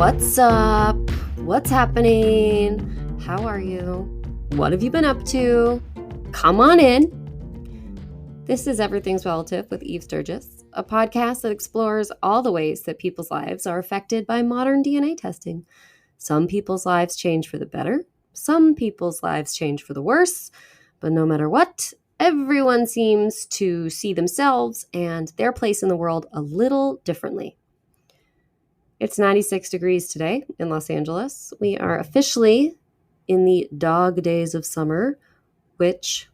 What's up? What's happening? How are you? What have you been up to? Come on in. This is Everything's Relative with Eve Sturgis, a podcast that explores all the ways that people's lives are affected by modern DNA testing. Some people's lives change for the better. Some people's lives change for the worse. But no matter what, everyone seems to see themselves and their place in the world a little differently. It's 96 degrees today in Los Angeles. We are officially in the dog days of summer, which,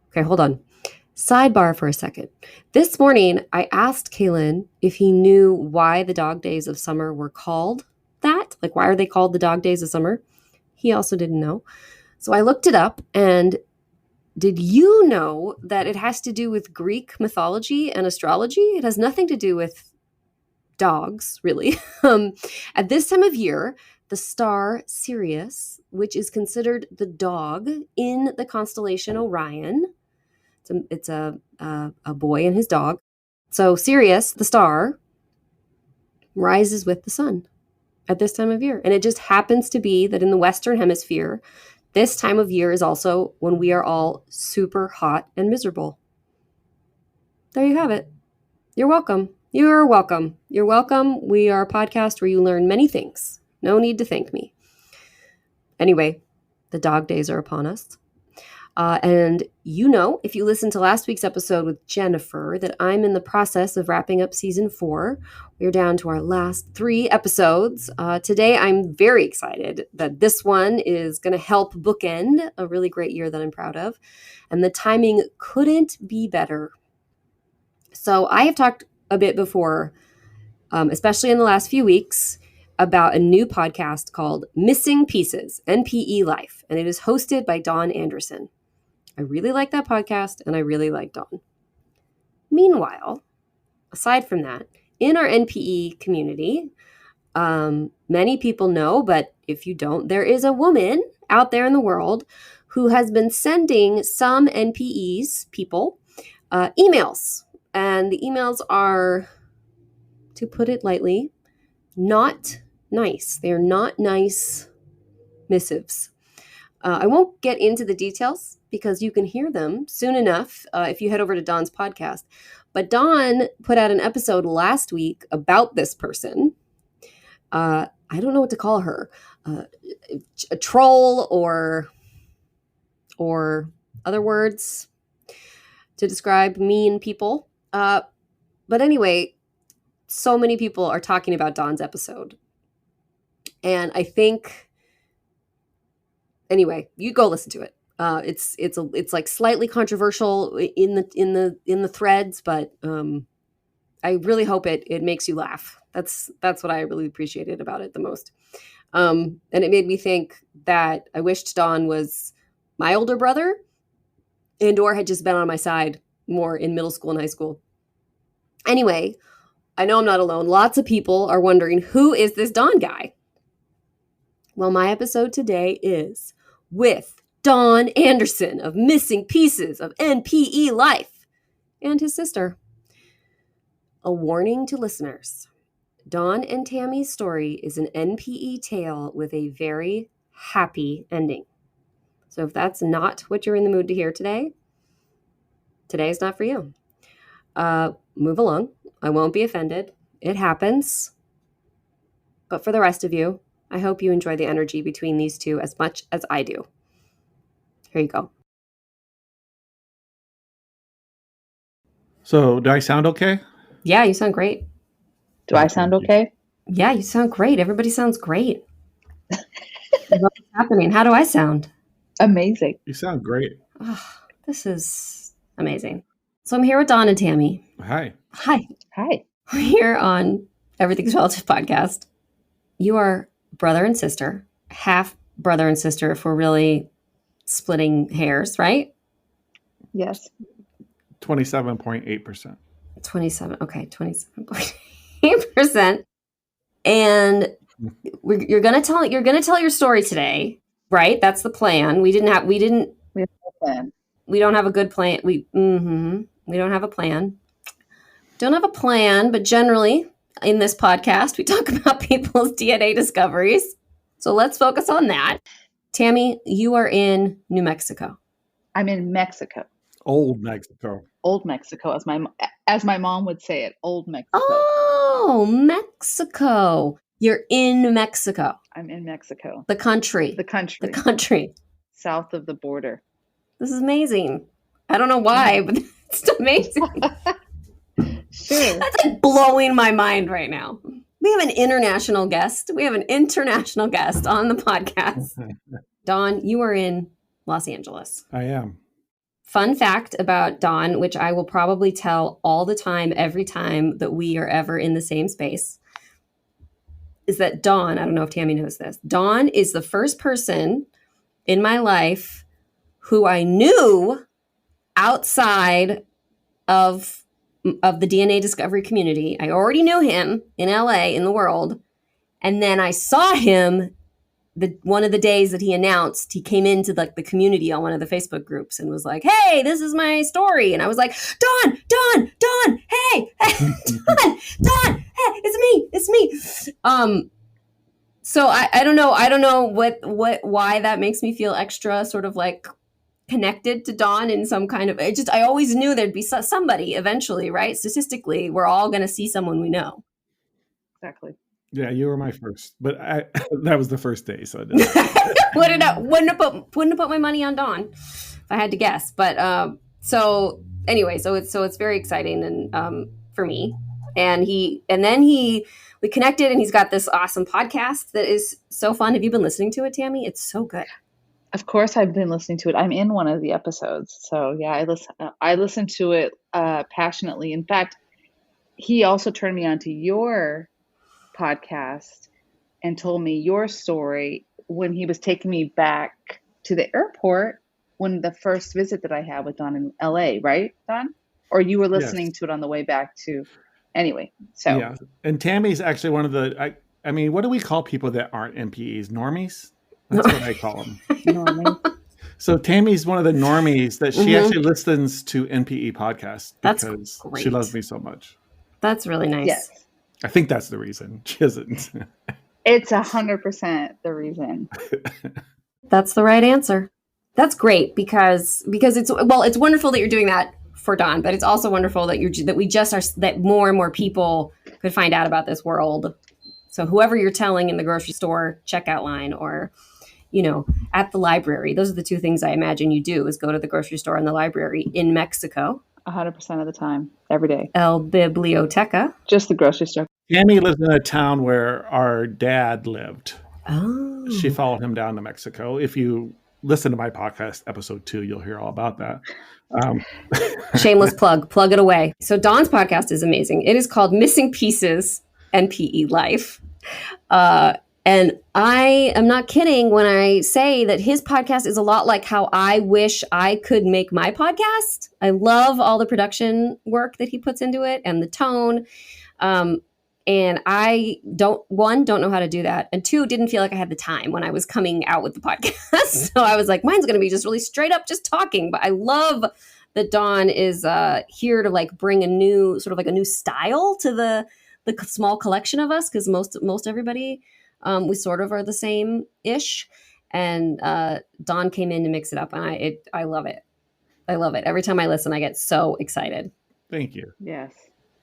okay, hold on. Sidebar for a second. This morning, I asked Kaylin if he knew why the dog days of summer were called that. Like, why are they called the dog days of summer? He also didn't know. So I looked it up, and did you know that it has to do with Greek mythology and astrology? It has nothing to do with dogs, really. At this time of year, the star Sirius, which is considered the dog in the constellation Orion, it's a boy and his dog. So Sirius, the star, rises with the sun at this time of year. And it just happens to be that in the Western Hemisphere, this time of year is also when we are all super hot and miserable. There you have it. You're welcome. You're welcome. You're welcome. We are a podcast where you learn many things. No need to thank me. Anyway, the dog days are upon us. And you know, if you listened to last week's episode with Jennifer, that I'm in the process of wrapping up season 4. We're down to our last 3 episodes. Today, I'm very excited that this one is going to help bookend a really great year that I'm proud of. And the timing couldn't be better. So I have talked a bit before, especially in the last few weeks, about a new podcast called Missing Pieces, NPE Life. And it is hosted by Dawn Anderson. I really like that podcast, and I really like Dawn. Meanwhile, aside from that, in our NPE community, many people know, but if you don't, there is a woman out there in the world who has been sending some NPEs, people, emails. And the emails are, to put it lightly, not nice. They are not nice missives. I won't get into the details because you can hear them soon enough if you head over to Dawn's podcast. But Dawn put out an episode last week about this person. I don't know what to call her. A troll or other words to describe mean people. But anyway, so many people are talking about Dawn's episode. And I think, anyway, you go listen to it. It's like slightly controversial in the threads, but I really hope it makes you laugh. That's what I really appreciated about it the most. And it made me think that I wished Dawn was my older brother and or had just been on my side more in middle school and high school. Anyway, I know I'm not alone. Lots of people are wondering, who is this Dawn guy? Well, my episode today is with Dawn Anderson of Missing Pieces of NPE Life and his sister. A warning to listeners. Dawn and Tammi's story is an NPE tale with a very happy ending. So if that's not what you're in the mood to hear today, today is not for you. Move along. I won't be offended. It happens. But for the rest of you, I hope you enjoy the energy between these two as much as I do. Here you go. So, do I sound okay? Yeah, you sound great. Do I sound okay? Yeah, you sound great. Everybody sounds great. What's happening? How do I sound? Amazing. You sound great. Oh, this is amazing. So I'm here with Dawn and Tammi. Hi. Hi. Hi. We're here on Everything's Relative Podcast. You are brother and sister, half brother and sister if we're really splitting hairs, right? Yes. 27.8%. 27. Okay, 27.8%. And you're gonna tell your story today, right? That's the plan. We don't have a plan. We don't have a good plan. We don't have a plan. Don't have a plan, but generally, in this podcast. We talk about people's DNA discoveries. So let's focus on that. Tammi, you are in New Mexico. I'm in Mexico. Old Mexico. Old Mexico, as my mom would say it. Old Mexico. Oh, Mexico. You're in Mexico. I'm in Mexico. The country. The country. The country. South of the border. This is amazing. I don't know why, but it's amazing. Sure. That's like blowing my mind right now. We have an international guest. We have an international guest on the podcast. Dawn, you are in Los Angeles. I am. Fun fact about Dawn, which I will probably tell all the time, every time that we are ever in the same space, is that Dawn, I don't know if Tammi knows this, Dawn is the first person in my life who I knew outside of the DNA discovery community. I already knew him in LA, in the world. And then I saw him one of the days that he announced, he came into like the community on one of the Facebook groups and was like, "Hey, this is my story." And I was like, Dawn, hey, Dawn, hey, it's me. So I don't know why that makes me feel extra sort of like connected to Dawn in some kind of, I always knew there'd be somebody eventually, right? Statistically, we're all going to see someone we know. Exactly. Yeah, you were my first, but that was the first day, so I didn't. wouldn't have put my money on Dawn if I had to guess. But so anyway, so it's very exciting and for me. And then we connected, and he's got this awesome podcast that is so fun. Have you been listening to it, Tammi? It's so good. Of course, I've been listening to it. I'm in one of the episodes, so yeah, I listen to it passionately. In fact, he also turned me on to your podcast and told me your story when he was taking me back to the airport when the first visit that I had with Don in LA, right, Don? Or you were listening to it on the way back to, anyway. So yeah, and Tammy's actually one of the. I mean, what do we call people that aren't NPEs? Normies. That's what I call them. Normies. So Tammy's one of the normies that she actually listens to NPE podcasts because she loves me so much. That's really nice. Yes. I think that's the reason she isn't. It's 100% the reason. That's the right answer. That's great because it's wonderful that you're doing that for Dawn, but it's also wonderful that more and more people could find out about this world. So whoever you're telling in the grocery store checkout line or, at the library, those are the two things I imagine you do is go to the grocery store and the library in Mexico. 100% of the time, every day. El Biblioteca. Just the grocery store. Tammi lives in a town where our dad lived. Oh. She followed him down to Mexico. If you listen to my podcast, episode 2, you'll hear all about that. Shameless plug it away. So Dawn's podcast is amazing. It is called Missing Pieces, NPE Life. And I am not kidding when I say that his podcast is a lot like how I wish I could make my podcast. I love all the production work that he puts into it and the tone. And I don't know how to do that. And 2, didn't feel like I had the time when I was coming out with the podcast. So I was like, mine's going to be just really straight up just talking. But I love that Dawn is here to like bring a new style to the small collection of us. Because most everybody, we sort of are the same-ish. And Dawn came in to mix it up. And I love it. I love it. Every time I listen, I get so excited. Thank you. Yes.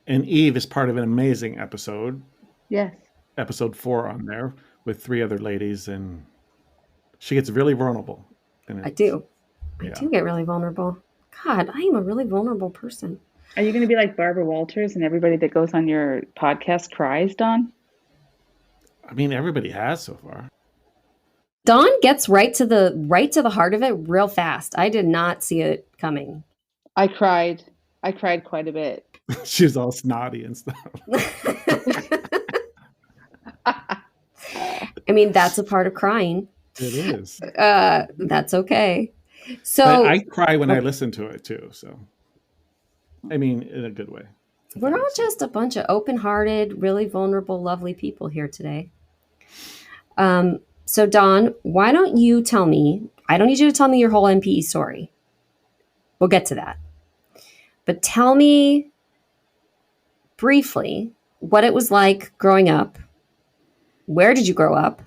And Eve is part of an amazing episode. Yes. Episode 4 on there with 3 other ladies, and she gets really vulnerable. I do. I do get really vulnerable. God, I am a really vulnerable person. Are you going to be like Barbara Walters and everybody that goes on your podcast cries, Dawn? I mean, everybody has so far. Dawn gets right to the heart of it real fast. I did not see it coming. I cried quite a bit. She was all snotty and stuff. I mean, that's a part of crying. It is. That's okay. So but I cry when I listen to it too. So, I mean, in a good way. We're all just a bunch of open-hearted, really vulnerable, lovely people here today. So Dawn, why don't you tell me? I don't need you to tell me your whole NPE story. We'll get to that. But tell me briefly what it was like growing up. Where did you grow up?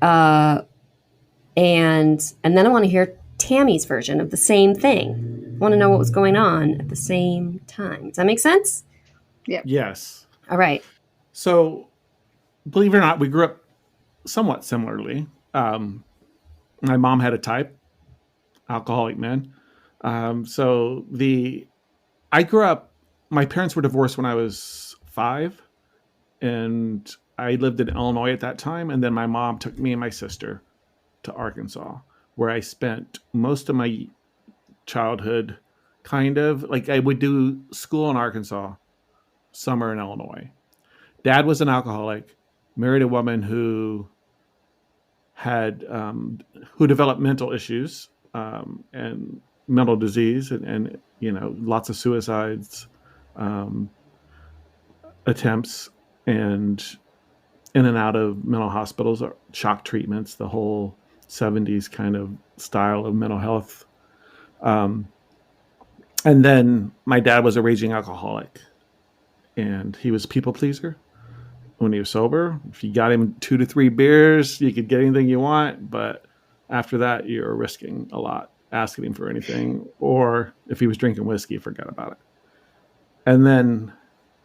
And then I want to hear Tammy's version of the same thing. I want to know what was going on at the same time. Does that make sense? Yeah. Yes. All right. So, believe it or not, we grew up somewhat similarly. My mom had a type, alcoholic man. I grew up, my parents were divorced when I was 5, and I lived in Illinois at that time. And then my mom took me and my sister to Arkansas, where I spent most of my childhood kind of like I would do school in Arkansas, summer in Illinois. Dad was an alcoholic, married a woman who had who developed mental issues and mental disease and lots of suicides attempts and in and out of mental hospitals, shock treatments, the whole 70s kind of style of mental health. And then my dad was a raging alcoholic, and he was a people pleaser when he was sober. If you got him 2 to 3 beers, you could get anything you want. But after that, you're risking a lot, asking him for anything. Or if he was drinking whiskey, forget about it. And then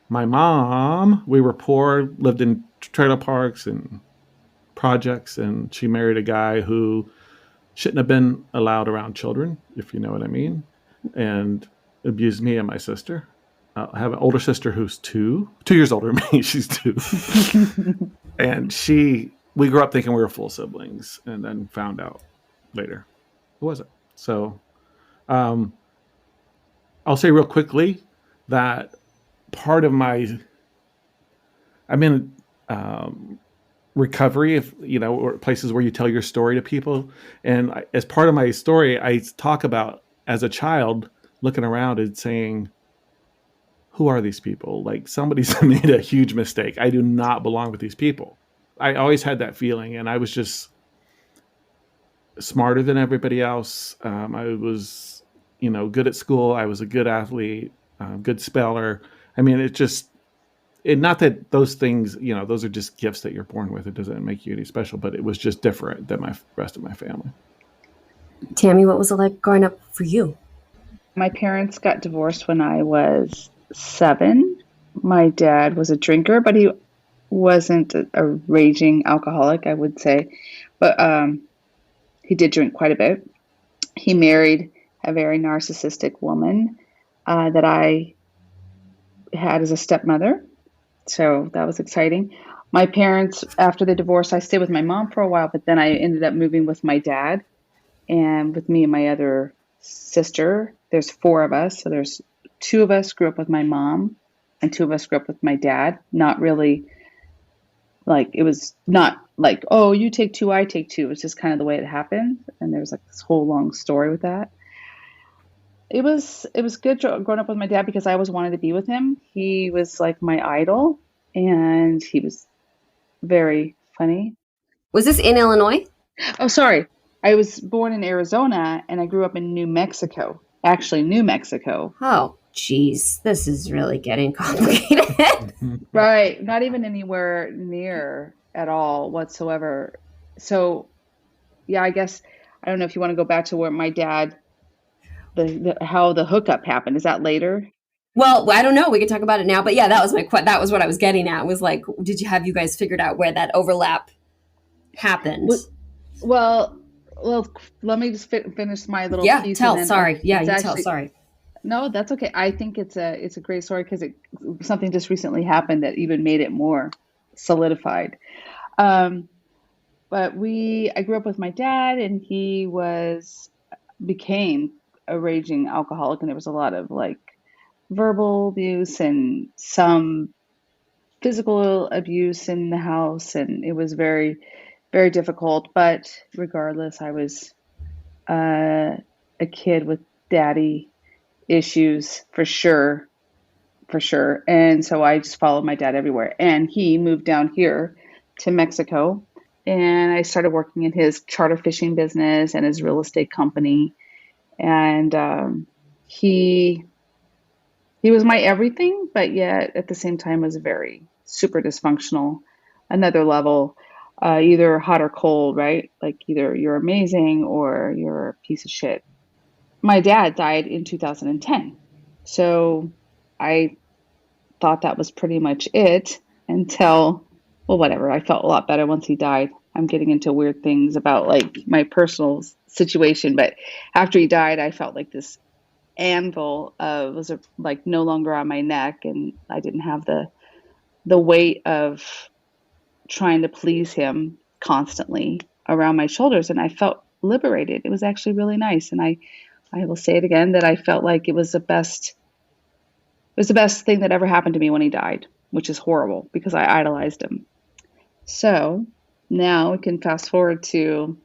my mom, we were poor, lived in trailer parks and projects, and she married a guy who shouldn't have been allowed around children, if you know what I mean, and abused me and my sister. I have an older sister who's 2 years older than me. She's 2. And we grew up thinking we were full siblings, and then found out later it wasn't. So I'll say real quickly that part of I'm in recovery, or places where you tell your story to people. And as part of my story, I talk about as a child looking around and saying, who are these people? Like, somebody's made a huge mistake. I do not belong with these people. I always had that feeling, and I was just smarter than everybody else. I was, good at school. I was a good athlete, good speller. I mean, not that those things, those are just gifts that you're born with. It doesn't make you any special, but it was just different than my rest of my family. Tammi, what was it like growing up for you? My parents got divorced when I was 7. My dad was a drinker, but he wasn't a raging alcoholic, I would say. But he did drink quite a bit. He married a very narcissistic woman that I had as a stepmother. So that was exciting. My parents, after the divorce, I stayed with my mom for a while, but then I ended up moving with my dad and with me and my other sister. There's 4 of us. So there's 2 of us grew up with my mom and 2 of us grew up with my dad. Not really like, it was not like, oh, you take 2, I take 2. It's just kind of the way it happened. And there's like this whole long story with that. It was good growing up with my dad because I always wanted to be with him. He was like my idol, and he was very funny. Was this in Illinois? Oh, sorry. I was born in Arizona, and I grew up in New Mexico. Actually, New Mexico. Oh, geez. This is really getting complicated. Right. Not even anywhere near at all whatsoever. So, yeah, I guess, I don't know if you want to go back to where my dad... how the hookup happened. Is that later? Well, I don't know. We can talk about it now. But yeah, that was that was what I was getting at. Was like, have you guys figured out where that overlap happened? Well, let me just finish my little piece. Sorry. Yeah, you tell. Sorry. No, that's okay. I think it's a great story because something just recently happened that even made it more solidified. But I grew up with my dad, and he became a raging alcoholic, and there was a lot of like verbal abuse and some physical abuse in the house, and it was very, very difficult. But regardless, I was a kid with daddy issues for sure. And so I just followed my dad everywhere, and he moved down here to Mexico, and I started working in his charter fishing business and his real estate company. And he He was my everything, but yet at the same time was very super dysfunctional. Another level, either hot or cold, right? Like either you're amazing or you're a piece of shit. My dad died in 2010. So I thought that was pretty much it until, well, whatever. I felt a lot better once he died. I'm getting into weird things about like my personal situation, but after he died, I felt like this anvil was like no longer on my neck, and I didn't have the weight of trying to please him constantly around my shoulders, and I felt liberated. It was actually really nice, and I will say it again that I felt like it was the best thing that ever happened to me when he died, which is horrible because I idolized him. So now we can fast forward to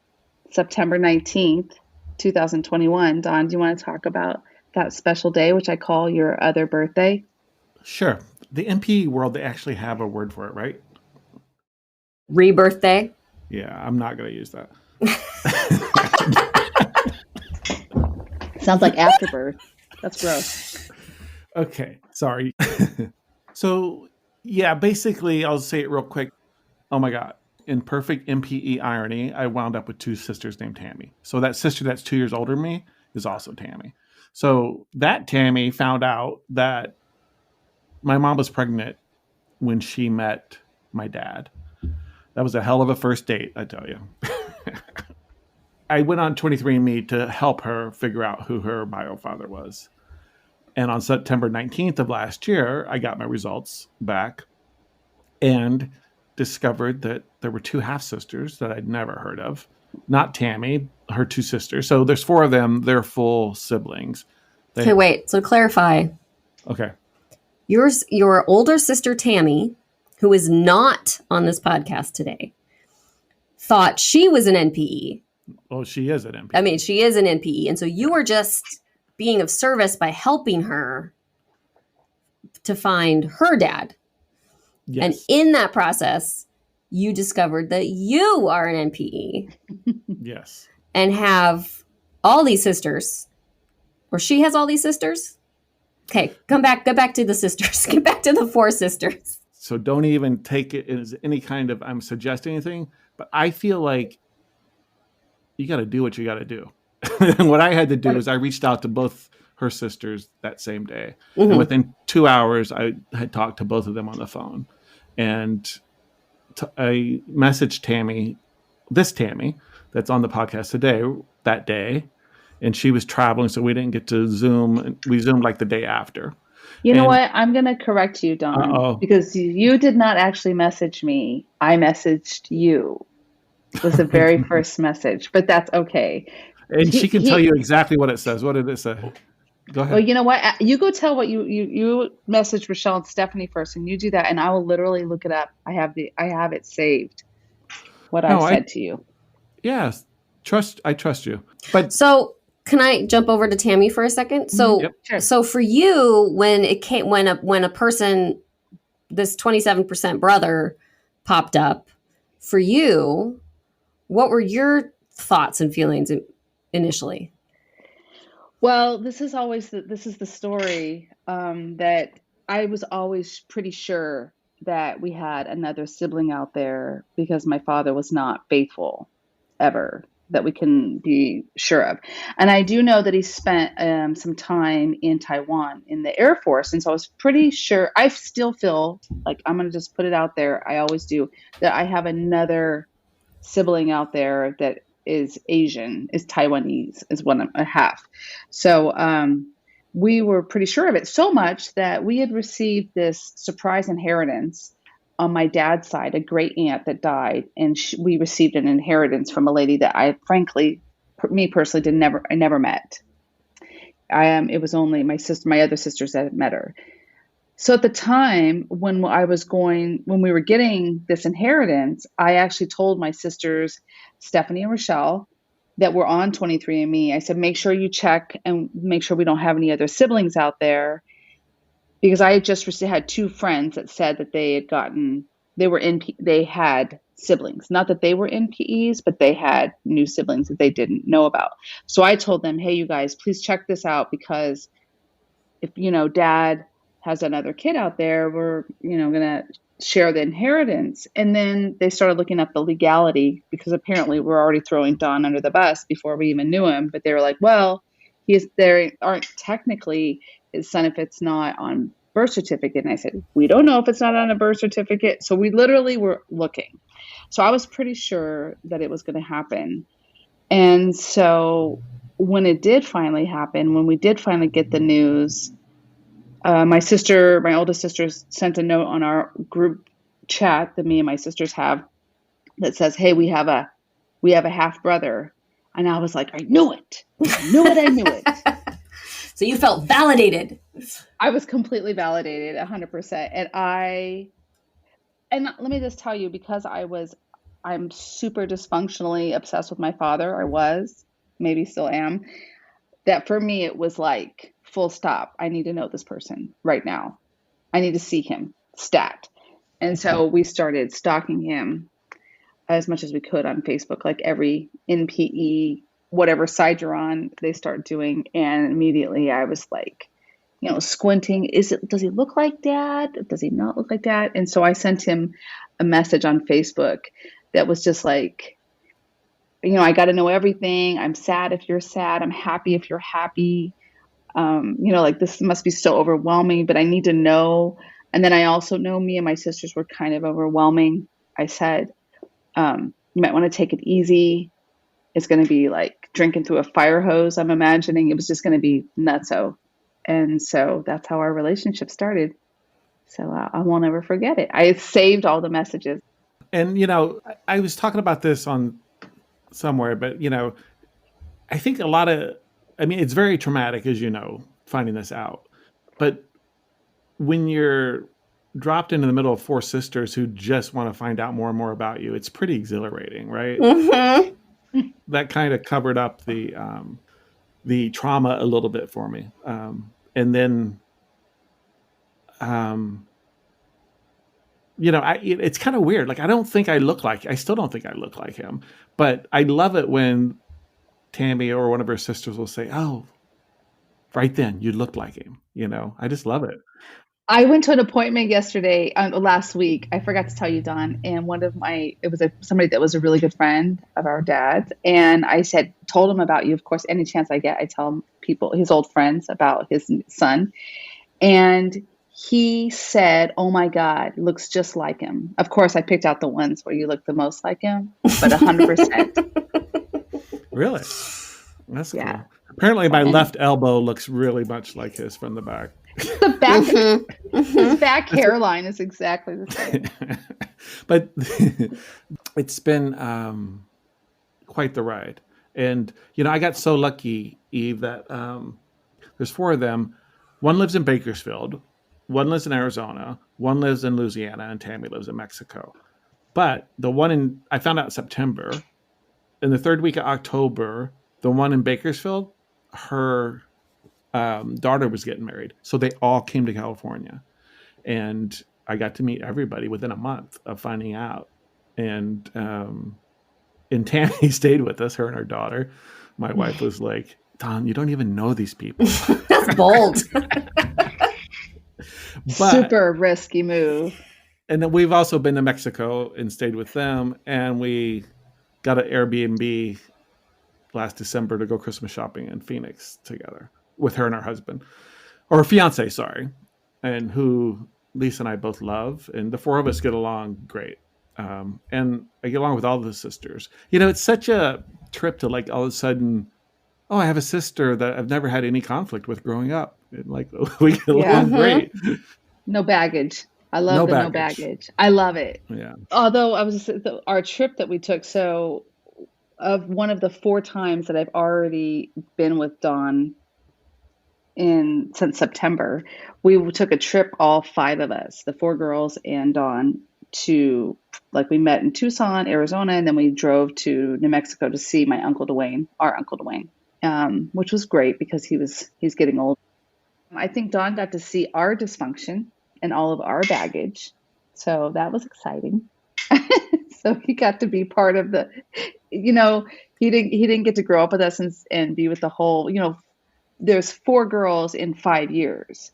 September 19th, 2021. Don, do you want to talk about that special day, which I call your other birthday? Sure. The NPE world, they actually have a word for it, right? Rebirthday. Yeah, I'm not going to use that. Sounds like afterbirth. That's gross. Okay, sorry. So, yeah, basically, I'll say it real quick. Oh my God. In perfect NPE irony, I wound up with two sisters named Tammy. So that sister that's 2 years older than me is also Tammy. So that Tammy found out that my mom was pregnant when she met my dad. That was a hell of a first date, I tell you. I went on 23andMe to help her figure out who her bio father was. And on September 19th of last year, I got my results back and discovered that there were two half-sisters that I'd never heard of. Not Tammy, her two sisters. So there's four of them. They're full siblings. Okay, wait. So to clarify. Okay. Your older sister, Tammy, who is not on this podcast today, thought she was an NPE. Oh, she is an NPE. I mean, she is an NPE. And so you were just being of service by helping her to find her dad. Yes. And in that process, you discovered that you are an NPE. Yes. And have all these sisters. Or she has all these sisters? Okay, go back to the sisters. Get back to the four sisters. So don't even take it as any kind of, I'm suggesting anything, but I feel like you got to do what you got to do. And what I had to do is I reached out to both her sisters that same day. Mm-hmm. And within 2 hours, I had talked to both of them on the phone. And I messaged Tammy, this Tammy that's on the podcast today, that day. And she was traveling, so we didn't get to Zoom. We Zoomed like the day after. You know what? I'm going to correct you, Don, because you did not actually message me. I messaged you. It was the very first message, but that's okay. And she can tell you exactly what it says. What did it say? Go ahead. Well, you know what? You go tell what you message Rochelle and Stephanie first, and you do that, and I will literally look it up. I have it saved. What I said to you. Yes, I trust you. But so can I jump over to Tammy for a second? So, yep, sure. So for you, when a person, this 27% brother popped up for you, what were your thoughts and feelings initially? Well, this is the story that I was always pretty sure that we had another sibling out there because my father was not faithful ever, that we can be sure of. And I do know that he spent some time in Taiwan in the Air Force. And so I was pretty sure, I still feel like, I'm going to just put it out there, I always do, that I have another sibling out there that is Asian, is Taiwanese, is one and a half. So we were pretty sure of it, so much that we had received this surprise inheritance on my dad's side, a great aunt that died, and we received an inheritance from a lady that I, frankly, me personally, I never met. It was only my other sisters that had met her. So at the time when we were getting this inheritance, I actually told my sisters, Stephanie and Rochelle, that were on 23andMe. I said, make sure you check and make sure we don't have any other siblings out there. Because I had just had two friends that said that they had siblings. Not that they were NPEs, but they had new siblings that they didn't know about. So I told them, hey, you guys, please check this out, because if, Dad has another kid out there. We're, going to share the inheritance. And then they started looking up the legality, because apparently we're already throwing Don under the bus before we even knew him. But they were like, well, there aren't technically his son if it's not on birth certificate. And I said, we don't know if it's not on a birth certificate. So we literally were looking. So I was pretty sure that it was going to happen. And so when it did finally happen, when we did finally get the news, my oldest sister, sent a note on our group chat that me and my sisters have that says, hey, we have a half brother. And I was like, I knew it. So you felt validated. I was completely validated, 100%. And let me just tell you, because I'm super dysfunctionally obsessed with my father. I was, maybe still am. That for me, it was like, full stop. I need to know this person right now. I need to see him stat. And so we started stalking him as much as we could on Facebook, like every NPE, whatever side you're on, they start doing. And immediately I was like, squinting. Does he look like dad? Does he not look like dad? And so I sent him a message on Facebook that was just like, I got to know everything. I'm sad if you're sad. I'm happy if you're happy. Like, this must be so overwhelming, but I need to know. And then I also know me and my sisters were kind of overwhelming. I said, you might want to take it easy. It's going to be like drinking through a fire hose. I'm imagining it was just going to be nutso. And so that's how our relationship started. So I won't ever forget it. I saved all the messages. And, I was talking about this on somewhere, but, I think it's very traumatic, as you know, finding this out. But when you're dropped into the middle of four sisters who just want to find out more and more about you, it's pretty exhilarating, right? Mm-hmm. That kind of covered up the trauma a little bit for me. And then, it's kind of weird. Like, I still don't think I look like him, but I love it when Tammi or one of her sisters will say, oh, right then you look like him. I just love it. I went to an appointment last week. I forgot to tell you, Don, and it was somebody that was a really good friend of our dad's. And I told him about you. Of course, any chance I get, I tell people, his old friends, about his son. And he said, oh my God, looks just like him. Of course, I picked out the ones where you look the most like him, but 100%. Really? That's cool. Yeah. Apparently my left elbow looks really much like his from the back. The back, his back hairline is exactly the same. But it's been quite the ride. And, I got so lucky, Eve, that there's four of them. One lives in Bakersfield. One lives in Arizona. One lives in Louisiana. And Tammi lives in Mexico. But the one I found out in September. In the third week of October, the one in Bakersfield, her daughter was getting married. So they all came to California. And I got to meet everybody within a month of finding out. And Tammi stayed with us, her and her daughter. My wife was like, Don, you don't even know these people. That's bold. Super risky move. And then we've also been to Mexico and stayed with them. And we got an Airbnb last December to go Christmas shopping in Phoenix together with her and her husband, or fiance, sorry, and who Lisa and I both love. And the four of us get along great. And I get along with all the sisters. It's such a trip to, like, all of a sudden, oh, I have a sister that I've never had any conflict with growing up. And, like, we get along great. No baggage. I love no baggage. I love it. Yeah. Although our trip that we took, so of one of the 4 times that I've already been with Dawn since September, we took a trip, all 5 of us, the 4 girls and Dawn, we met in Tucson, Arizona, and then we drove to New Mexico to see our Uncle Dwayne, which was great because he's getting old. I think Dawn got to see our dysfunction and all of our baggage. So that was exciting. So he got to be part of he didn't get to grow up with us and be with the whole, there's 4 girls in 5 years.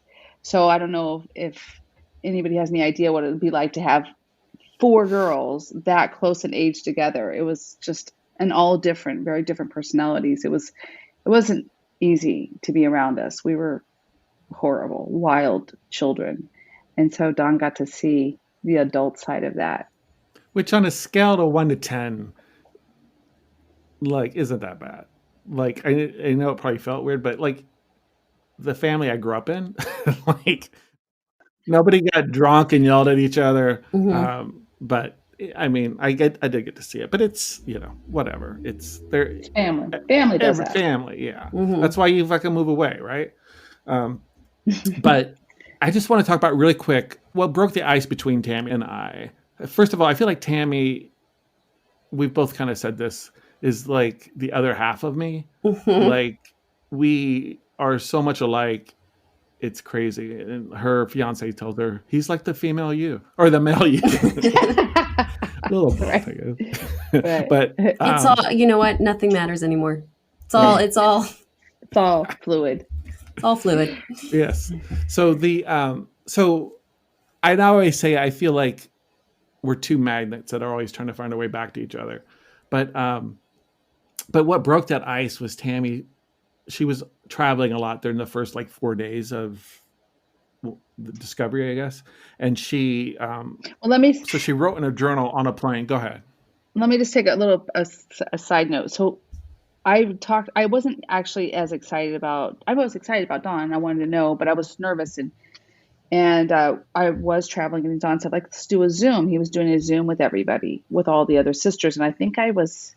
So I don't know if anybody has any idea what it would be like to have 4 girls that close in age together. It was just and all different, very different personalities. It wasn't easy to be around us. We were horrible, wild children. And so Don got to see the adult side of that. Which on a scale of 1 to 10, like, isn't that bad. Like, I know it probably felt weird, but like the family I grew up in, like nobody got drunk and yelled at each other. But I mean, I did get to see it, but it's, whatever. It's family. Family does that. Family, yeah. That's why you fucking move away, right? But I just want to talk about really quick what broke the ice between Tammi and I. First of all, I feel like Tammi, we've both kind of said this, is like the other half of me. Like, we are so much alike. It's crazy. And her fiance tells her he's like the female you or the male you. A little both, I guess. Right. But it's all, you know what? Nothing matters anymore. It's all fluid. It's all fluid. Yes. So so I always say I feel like we're two magnets that are always trying to find our way back to each other. But what broke that ice was Tammi. She was traveling a lot during the first 4 days of the discovery, I guess. And she, so she wrote in a journal on a plane. Go ahead. Let me just take a side note. So I wasn't actually as excited about, I was excited about Don. I wanted to know, but I was nervous and I was traveling and Don said, let's do a Zoom. He was doing a Zoom with everybody, with all the other sisters. And I think I was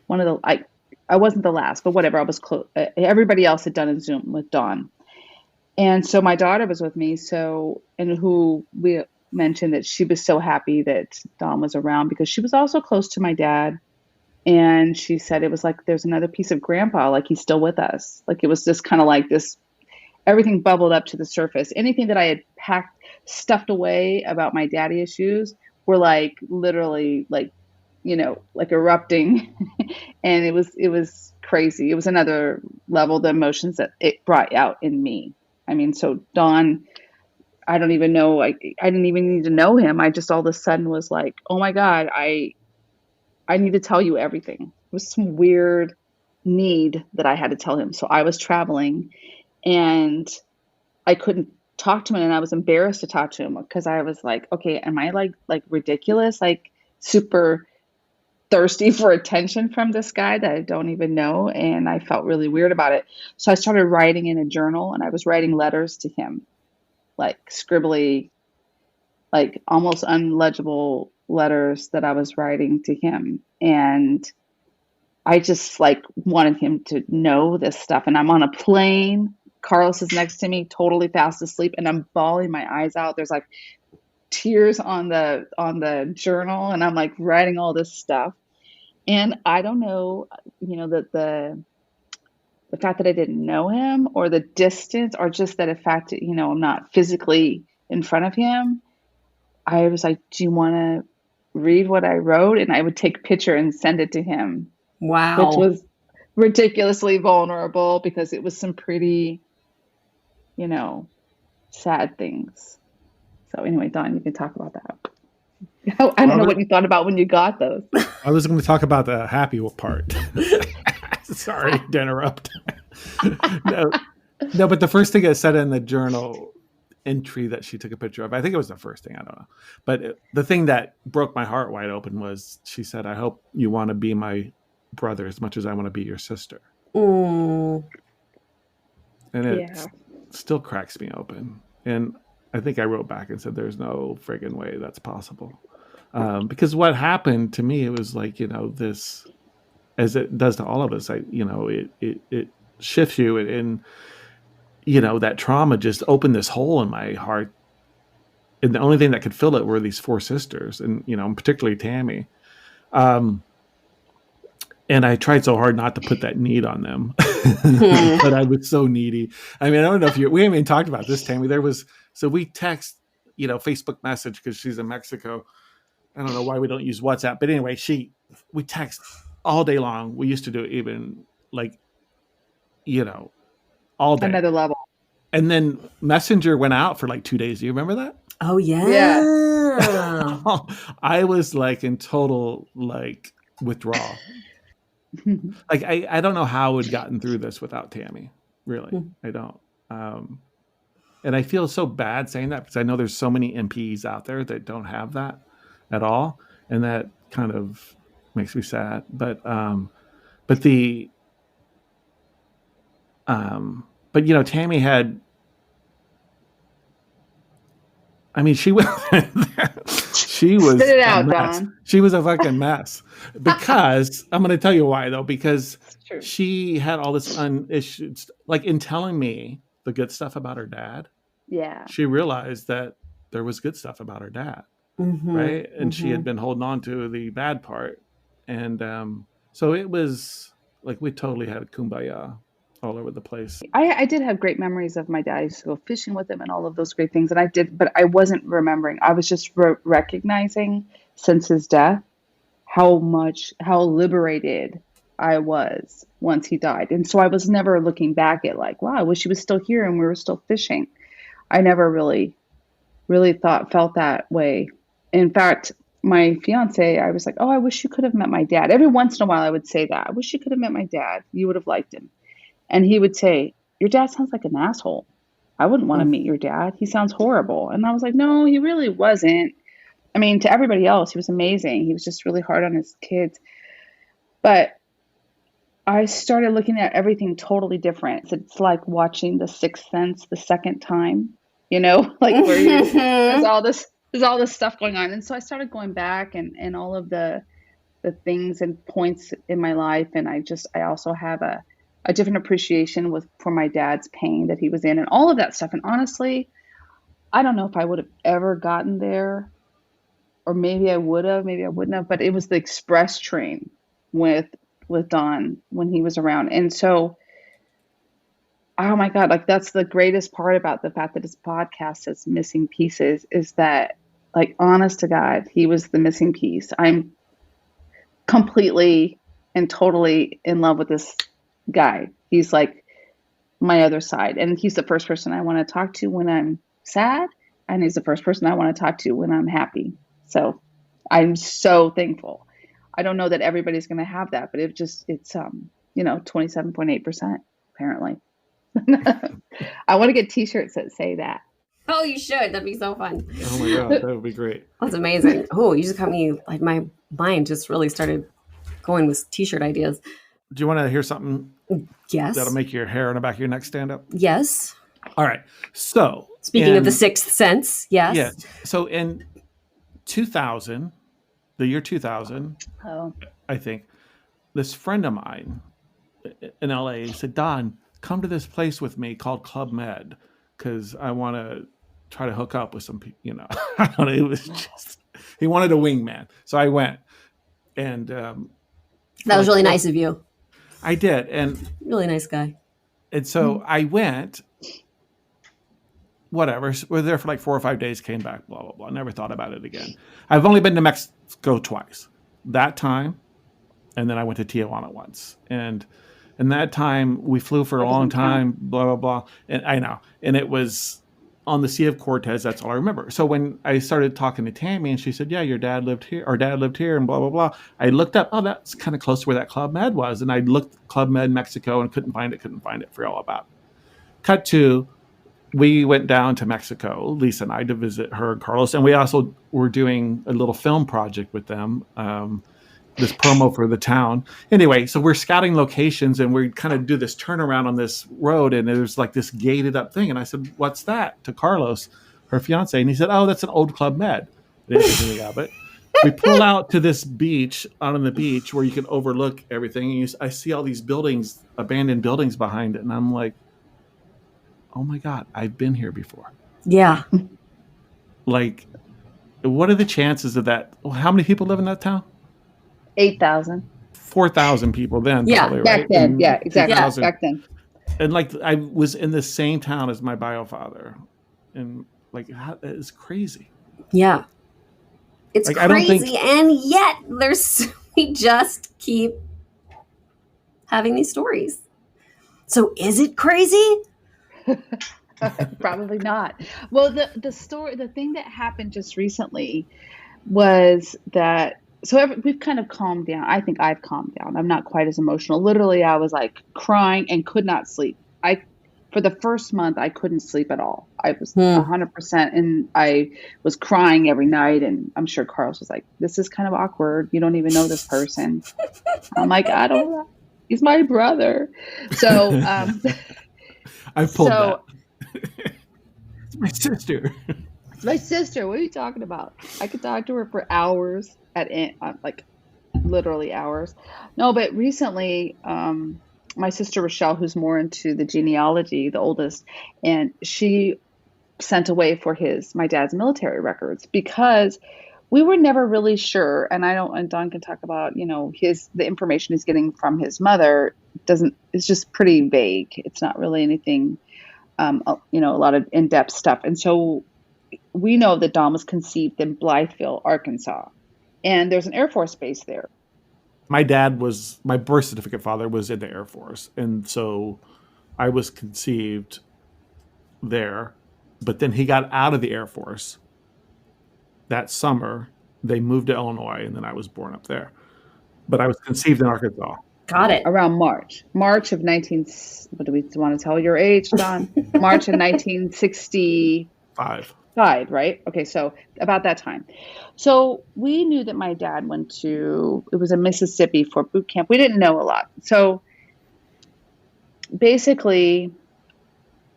one of the, I wasn't the last, but whatever. I was close. Everybody else had done a Zoom with Dawn. And so my daughter was with me. And who we mentioned that she was so happy that Dawn was around because she was also close to my dad. And she said it was like, there's another piece of grandpa, like he's still with us. Like it was just kind of like this, everything bubbled up to the surface. Anything that I had stuffed away about my daddy issues were like literally like erupting. And it was crazy. It was another level, the emotions that it brought out in me. I mean, so Dawn, I don't even know, I didn't even need to know him. I just all of a sudden was like, oh my God, I need to tell you everything. It was some weird need that I had to tell him. So I was traveling and I couldn't talk to him and I was embarrassed to talk to him because I was like, okay, am I like ridiculous? Like super thirsty for attention from this guy that I don't even know. And I felt really weird about it. So I started writing in a journal and I was writing letters to him, like scribbly, like almost unlegible letters that I was writing to him. And I just wanted him to know this stuff. And I'm on a plane. Carlos is next to me, totally fast asleep. And I'm bawling my eyes out. There's like tears on the journal. And I'm like writing all this stuff. And I don't know, that the fact that I didn't know him or the distance or just that the fact that, I'm not physically in front of him. I was like, do you want to read what I wrote? And I would take a picture and send it to him. Wow. Which was ridiculously vulnerable because it was some pretty, sad things. So anyway, Dawn, you can talk about that. I don't know what you thought about when you got those. I was going to talk about the happy part. Sorry to interrupt. No, but the first thing I said in the journal entry that she took a picture of, I think it was the first thing, I don't know. But the thing that broke my heart wide open was she said, I hope you want to be my brother as much as I want to be your sister. Mm. And it still cracks me open. And I think I wrote back and said, there's no friggin' way that's possible. Because what happened to me, it was like, this, as it does to all of us, it shifts you and that trauma just opened this hole in my heart. And the only thing that could fill it were these 4 sisters and, particularly Tammi. And I tried so hard not to put that need on them, but I was so needy. I mean, I don't know if we haven't even talked about this, Tammi. So we text, Facebook message because she's in Mexico. I don't know why we don't use WhatsApp, but anyway, we text all day long. We used to do it even all day. Another level. And then Messenger went out for like 2 days. Do you remember that? Oh yeah. I was like in total like withdrawal. Like I don't know how I would gotten through this without Tammi. Really, I don't. And I feel so bad saying that because I know there's so many NPEs out there that don't have that at all, and that kind of makes me sad. But Tammi had. I mean, she was Spit it a out, mess. Don. She was a fucking mess. Because I'm going to tell you why, though. Because It's true. she had all this unissued, like in telling me the good stuff about her dad. Yeah. She realized that there was good stuff about her dad, right? And she had been holding on to the bad part, and so it was like we totally had a kumbaya all over the place. I did have great memories of my dad. I used to go fishing with him and all of those great things. And I did, but I wasn't remembering. I was just recognizing since his death how liberated I was once he died. And so I was never looking back at like, wow, I wish he was still here and we were still fishing. I never really felt that way. In fact, my fiance, I was like, oh, I wish you could have met my dad. Every once in a while I would say that. I wish you could have met my dad. You would have liked him. And he would say, your dad sounds like an asshole. I wouldn't want to meet your dad. He sounds horrible. And I was like, no, he really wasn't. I mean, to everybody else, he was amazing. He was just really hard on his kids. But I started looking at everything totally different. It's like watching The Sixth Sense the second time, like where there's all this stuff going on. And so I started going back and all of the things and points in my life. And I also have a different appreciation for my dad's pain that he was in and all of that stuff. And honestly, I don't know if I would have ever gotten there, or maybe I would have, maybe I wouldn't have, but it was the express train with Don when he was around. And so, oh my God, like that's the greatest part about the fact that this podcast is missing pieces is that, like, honest to God, he was the missing piece. I'm completely and totally in love with this guy. He's like my other side. And he's the first person I want to talk to when I'm sad. And he's the first person I want to talk to when I'm happy. So I'm so thankful. I don't know that everybody's going to have that, but it's 27.8% apparently. I want to get t-shirts that say that. Oh, you should. That'd be so fun. Oh my God, that would be great. That's amazing. Oh, you just got me, like my mind just really started going with t-shirt ideas. Do you want to hear something? Yes. That'll make your hair on the back of your neck stand up? Yes. All right. So speaking of The Sixth Sense, yes. Yes. So in 2000, the year 2000, I think, this friend of mine in LA said, Don, come to this place with me called Club Med because I want to try to hook up with some people, I don't know, it was just, he wanted a wingman. So I went and that was really nice of you. I did. And really nice guy. And so I went, whatever, we're there for like 4 or 5 days, came back, blah, blah, blah. Never thought about it again. I've only been to Mexico twice. That time, and then I went to Tijuana once. And that time we flew for a long time, blah, blah, blah. And I know. And it was on the Sea of Cortez. That's all I remember. So when I started talking to Tammi and she said, yeah, your dad lived here, or dad lived here and blah, blah, blah. I looked up, oh, that's kind of close to where that Club Med was. And I looked Club Med Mexico and couldn't find it, forgot all about it. Cut to, we went down to Mexico, Lisa and I, to visit her and Carlos. And we also were doing a little film project with them, this promo for the town. Anyway, so we're scouting locations and we kind of do this turnaround on this road. And there's like this gated up thing. And I said, what's that? To Carlos, her fiance. And he said, oh, that's an old Club Med. I didn't think anything of it. We pull out to this beach, out on the beach where you can overlook everything. And I see all these buildings, abandoned buildings behind it. And I'm like, oh my God, I've been here before. Yeah. Like, what are the chances of that? How many people live in that town? 8,000. 4,000 people then. Yeah, probably, back right? then. And yeah, exactly. 2000. Back then. And like, I was in the same town as my bio father. And like, it's crazy. Yeah. It's like, crazy. And yet we just keep having these stories. So is it crazy? Probably not. Well, the thing that happened just recently was that we've kind of calmed down. I think I've calmed down. I'm not quite as emotional. Literally, I was like crying and could not sleep. For the first month, I couldn't sleep at all. I was 100%, and I was crying every night. And I'm sure Carlos was like, "This is kind of awkward. You don't even know this person." I'm like, "I don't know. He's my brother." So, I've pulled that. It's my sister. It's my sister. What are you talking about? I could talk to her for hours like literally hours. No, but recently, my sister Rochelle, who's more into the genealogy, the oldest, and she sent away for my dad's military records because we were never really sure. And Don can talk about, the information he's getting from his mother it's just pretty vague. It's not really anything, a lot of in-depth stuff. And so we know that Don was conceived in Blytheville, Arkansas, and there's an Air Force base there. My birth certificate father was in the Air Force. And so I was conceived there, but then he got out of the Air Force that summer. They moved to Illinois, and then I was born up there. But I was conceived in Arkansas. Got it. Around March of 19, what do we want to tell your age, Don? March of 1965. Right? Okay, so about that time. So we knew that my dad it was in Mississippi for boot camp. We didn't know a lot. So basically,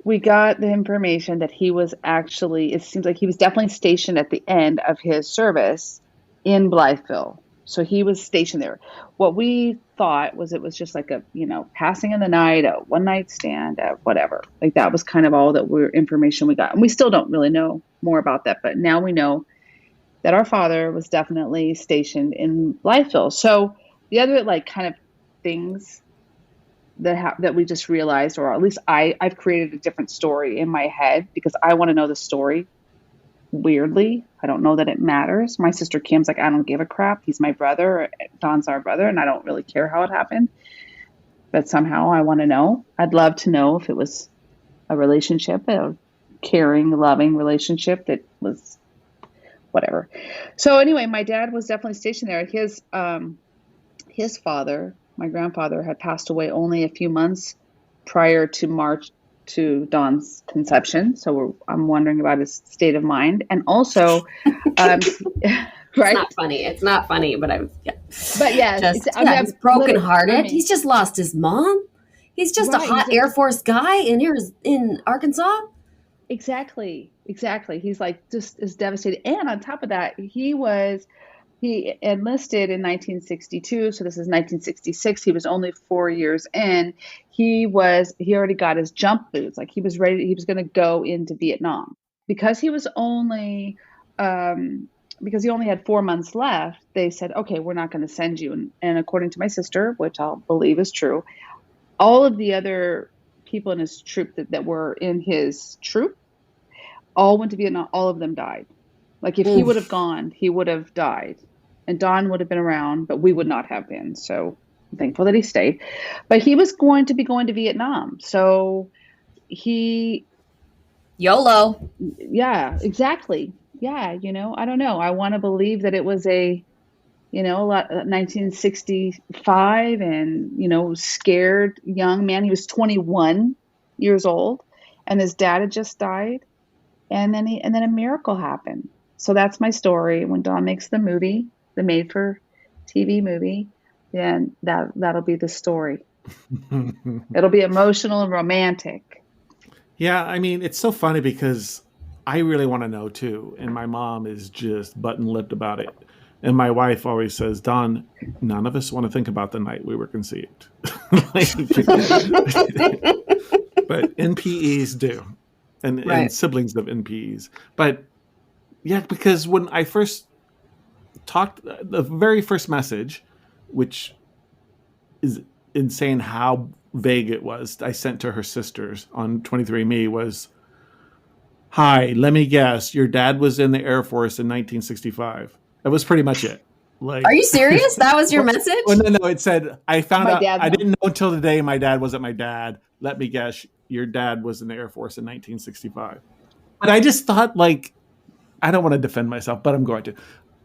we got the information that it seems like he was definitely stationed at the end of his service in Blytheville. So he was stationed there. What we thought was it was just like a, passing in the night, a one night stand, whatever. Like that was kind of all information we got. And we still don't really know more about that. But now we know that our father was definitely stationed in Blytheville. So the other kind of things that we just realized, or at least I've created a different story in my head because I want to know the story. Weirdly, I don't know that it matters. My sister Kim's like, I don't give a crap. He's my brother. Don's our brother, and I don't really care how it happened. But somehow I want to know. I'd love to know if it was a relationship, a caring, loving relationship that was whatever. So anyway, my dad was definitely stationed there. His father, my grandfather, had passed away only a few months prior to Don's conception. So I'm wondering about his state of mind. And also, right? It's not funny, but But yeah, he's brokenhearted. He's just lost his mom. He's just a hot Air Force guy in Arkansas. Exactly. He's like just as devastated. And on top of that, he enlisted in 1962. So this is 1966. He was only 4 years in. He already got his jump boots. Like he was ready. He was going to go into Vietnam because he only had 4 months left. They said, okay, we're not going to send you. And according to my sister, which I'll believe is true, all of the other people in his troop that were in his troop all went to Vietnam. All of them died. Like if he would have gone, he would have died. And Don would have been around, but we would not have been. So I'm thankful that he stayed. But he was going to be going to Vietnam. So YOLO. Yeah, exactly. Yeah, I don't know. I want to believe that it was 1965 and, scared young man. He was 21 years old and his dad had just died. And then a miracle happened. So that's my story. When Don makes the movie, the made for TV movie, then that'll be the story. It'll be emotional and romantic. Yeah. I mean, it's so funny because I really want to know too. And my mom is just button-lipped about it. And my wife always says, Don, none of us want to think about the night we were conceived. But NPEs do. And siblings of NPEs. But yeah, because when I first talked, the very first message, which is insane how vague it was, I sent to her sisters on 23andMe was, hi, let me guess, your dad was in the Air Force in 1965. That was pretty much it. Like, are you serious? That was your message? Well, no, it said, I found out, I didn't know until today my dad wasn't my dad. Let me guess, your dad was in the Air Force in 1965. But I just thought, like, I don't want to defend myself, but I'm going to.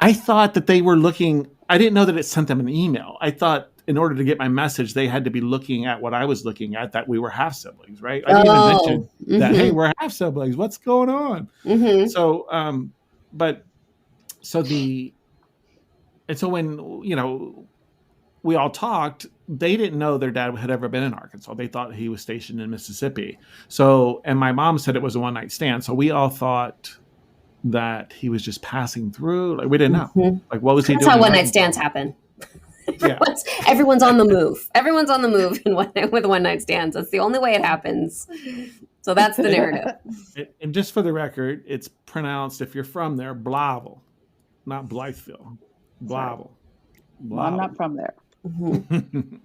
I thought that they were looking, I didn't know that it sent them an email. I thought in order to get my message, they had to be looking at what I was looking at, that we were half siblings, right? I didn't even mention that, hey, we're half siblings. What's going on? So, so when, you know, we all talked, they didn't know their dad had ever been in Arkansas. They thought he was stationed in Mississippi. So, and my mom said it was a one-night stand. So we all thought that he was just passing through. Like, we didn't know. Like, what was he doing? That's how one-night stands happen. Yeah. Everyone's on the move. Everyone's on the move with one-night stands. That's the only way it happens. So that's the narrative. And just for the record, it's pronounced, if you're from there, Blavel, not Blytheville. Blavel. Well, I'm not from there.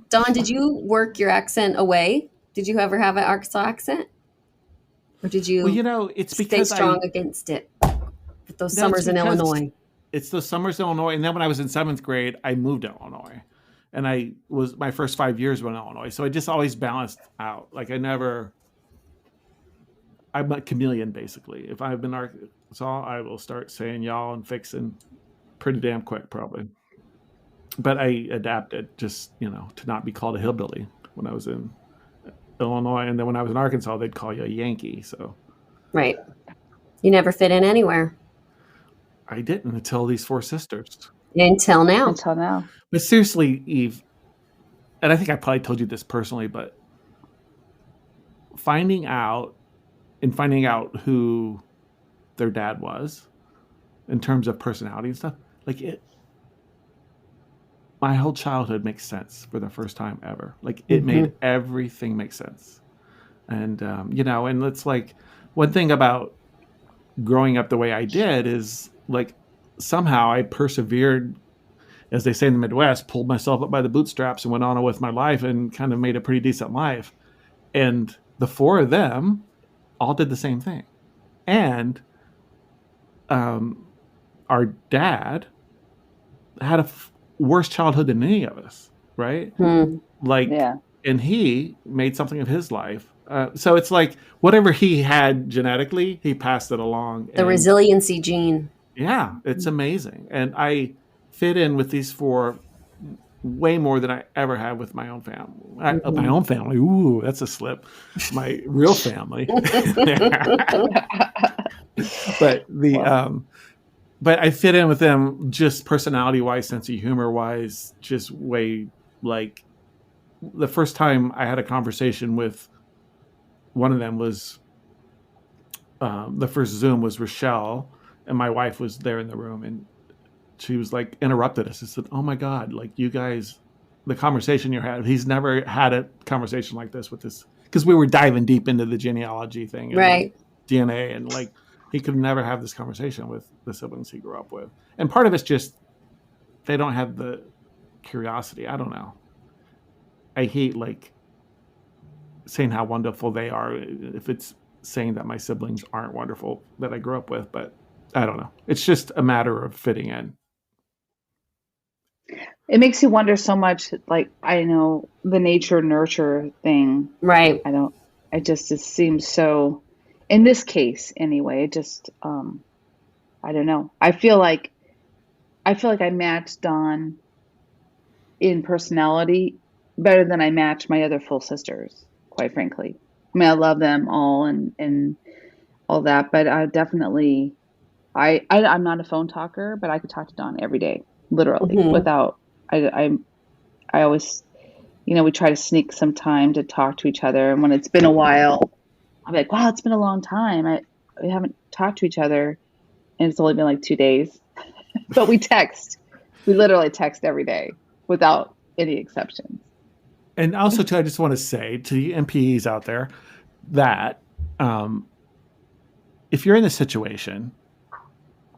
Dawn, did you work your accent away? Did you ever have an Arkansas accent? Or did you it's stay because strong against it with those summers in Illinois? It's those summers in Illinois. And then when I was in 7th grade, I moved to Illinois. And my first 5 years were in Illinois. So I just always balanced out. Like, I'm a chameleon, basically. If I've been Arkansas, I will start saying y'all and fixing pretty damn quick, probably. But I adapted just, to not be called a hillbilly when I was in Illinois. And then when I was in Arkansas, they'd call you a Yankee. So, right. You never fit in anywhere. I didn't until these 4 sisters. Until now. But seriously, Eve, and I think I probably told you this personally, but finding out who their dad was in terms of personality and stuff, like my whole childhood makes sense for the first time ever. Like, it made everything make sense. And, and it's like, one thing about growing up the way I did is, like, somehow I persevered, as they say in the Midwest, pulled myself up by the bootstraps and went on with my life and kind of made a pretty decent life. And the 4 of them all did the same thing. And our dad had a worse childhood than any of us, right? And he made something of his life. So it's like, whatever he had genetically, he passed it along. The resiliency gene. Yeah, it's amazing. And I fit in with these 4 way more than I ever have with my own family. My own family. Ooh, that's a slip. My real family. But I fit in with them just personality-wise, sense of humor-wise, just way, like, the first time I had a conversation with one of them was, the first Zoom was Rochelle, and my wife was there in the room, and she was like, interrupted us and said, oh my God, like, you guys, the conversation you're having, he's never had a conversation like this with this, because we were diving deep into the genealogy thing, and right? DNA, and like, he could never have this conversation with the siblings he grew up with. And part of it's just, they don't have the curiosity. I don't know. I hate, like, saying how wonderful they are, if it's saying that my siblings aren't wonderful that I grew up with, but I don't know. It's just a matter of fitting in. It makes you wonder so much, like, I know the nature nurture thing. Right. It seems so, in this case anyway, it just, I don't know. I feel like I matched Dawn in personality better than I match my other full sisters, quite frankly. I mean, I love them all and all that, but I definitely, I'm not a phone talker, but I could talk to Dawn every day, literally, without, I always, we try to sneak some time to talk to each other. And when it's been a while, I'm like, wow, it's been a long time. We haven't talked to each other, and it's only been like 2 days, but we text. We literally text every day without any exceptions. And also, too, I just want to say to the NPEs out there that if you're in this situation,